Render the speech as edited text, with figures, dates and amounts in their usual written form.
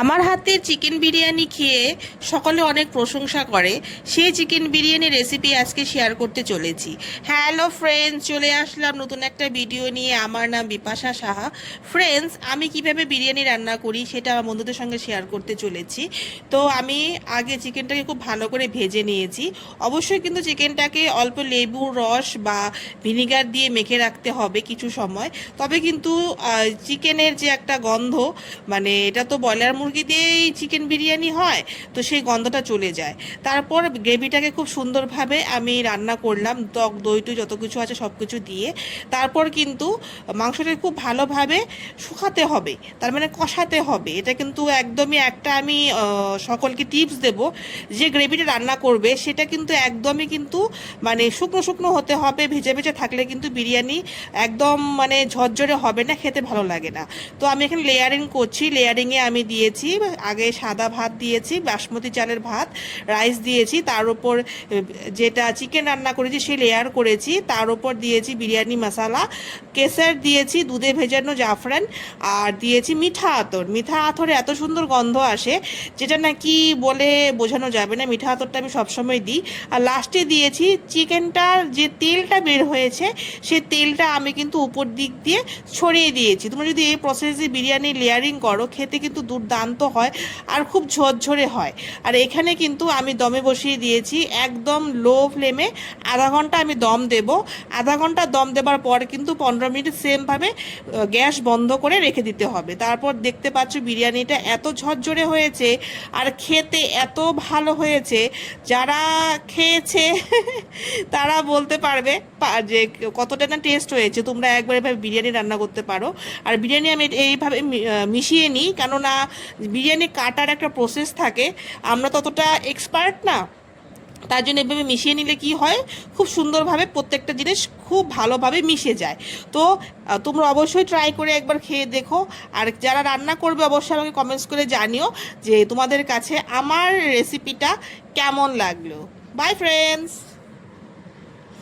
আমার হাতের চিকেন বিরিয়ানি খেয়ে সকলে অনেক প্রশংসা করে। সেই চিকেন বিরিয়ানির রেসিপি আজকে শেয়ার করতে চলেছি। হ্যালো ফ্রেন্ডস, চলে আসলাম নতুন একটা ভিডিও নিয়ে। আমার নাম বিপাশা সাহা। ফ্রেন্ডস, আমি কিভাবে বিরিয়ানি রান্না করি সেটা আমার বন্ধুদের সঙ্গে শেয়ার করতে চলেছি। তো আমি আগে চিকেনটাকে খুব ভালো করে ভেজে নিয়েছি। অবশ্যই কিন্তু চিকেনটাকে অল্প লেবুর রস বা ভিনিগার দিয়ে মেখে রাখতে হবে কিছু সময়। তবে কিন্তু চিকেনের যে একটা গন্ধ, মানে এটা তো ব্রয়লার মুরগি দিয়েই চিকেন বিরিয়ানি হয়, তো সেই গন্ধটা চলে যায়। তারপর গ্রেভিটাকে খুব সুন্দরভাবে আমি রান্না করলাম, টক দই টই যত কিছু আছে সব কিছু দিয়ে। তারপর কিন্তু মাংসটাকে খুব ভালোভাবে শুকাতে হবে, তার মানে কষাতে হবে। এটা কিন্তু একদমই একটা আমি সকলকে টিপস দেব, যে গ্রেভিটা রান্না করবে সেটা কিন্তু একদমই কিন্তু মানে শুকনো শুকনো হতে হবে। ভেজে ভেজে থাকলে কিন্তু বিরিয়ানি একদম মানে ঝরঝরে হবে না, খেতে ভালো লাগে না। তো আমি এখানে লেয়ারিং করছি। লেয়ারিংয়ে আমি দিয়েছি আগে সাদা ভাত দিয়েছি, বাসমতি চালের ভাত, রাইস দিয়েছি, তার উপর যেটা চিকেন রান্না করেছি সেই লেয়ার করেছি, তার উপর দিয়েছি বিরিয়ানি মশলা, কেসার দিয়েছি, দুধে ভেজানো জাফরান, আর দিয়েছি মিঠা আতর। মিঠা আতরে এত সুন্দর গন্ধ আসে যেটা নাকি বলে বোঝানো যাবে না। মিঠা আতরটা আমি সবসময় দিই। আর লাস্টে দিয়েছি চিকেনটার যে তেলটা বের হয়েছে, সেই তেলটা আমি কিন্তু উপর দিক দিয়ে ছড়িয়ে দিয়েছি। তোমরা যদি এই প্রসেসে বিরিয়ানি লেয়ারিং করো, খেতে কিন্তু দুর্দান্ত হয় আর খুব ঝরঝরে হয়। আর এখানে কিন্তু আমি দমে বসিয়ে দিয়েছি একদম লো ফ্লেমে। আধা ঘন্টা আমি দম দেব। আধা ঘন্টা দম দেবার পর কিন্তু 15 মিনিট সেমভাবে গ্যাস বন্ধ করে রেখে দিতে হবে। তারপর দেখতে পাচ্ছ বিরিয়ানিটা এত ঝরঝরে হয়েছে আর খেতে এত ভালো হয়েছে। যারা খেয়েছে তারা বলতে পারবে যে কতটা না টেস্ট হয়েছে। তোমরা একবার এভাবে বিরিয়ানি রান্না করতে পারো। আর বিরিয়ানি আমি এইভাবে মিশিয়ে নিই, কেননা বিরিয়ানি কাটার একটা প্রসেস থাকে, আমরা ততটা এক্সপার্ট না। তার জন্য এভাবে মিশিয়ে নিলে কি হয়, খুব সুন্দরভাবে প্রত্যেকটা জিনিস খুব ভালোভাবে মিশে যায়। তো তোমরা অবশ্যই ট্রাই করে একবার খেয়ে দেখো। আর যারা রান্না করবে অবশ্যই আমাকে কমেন্টস করে জানিও যে তোমাদের কাছে আমার রেসিপিটা কেমন লাগলো। By friends.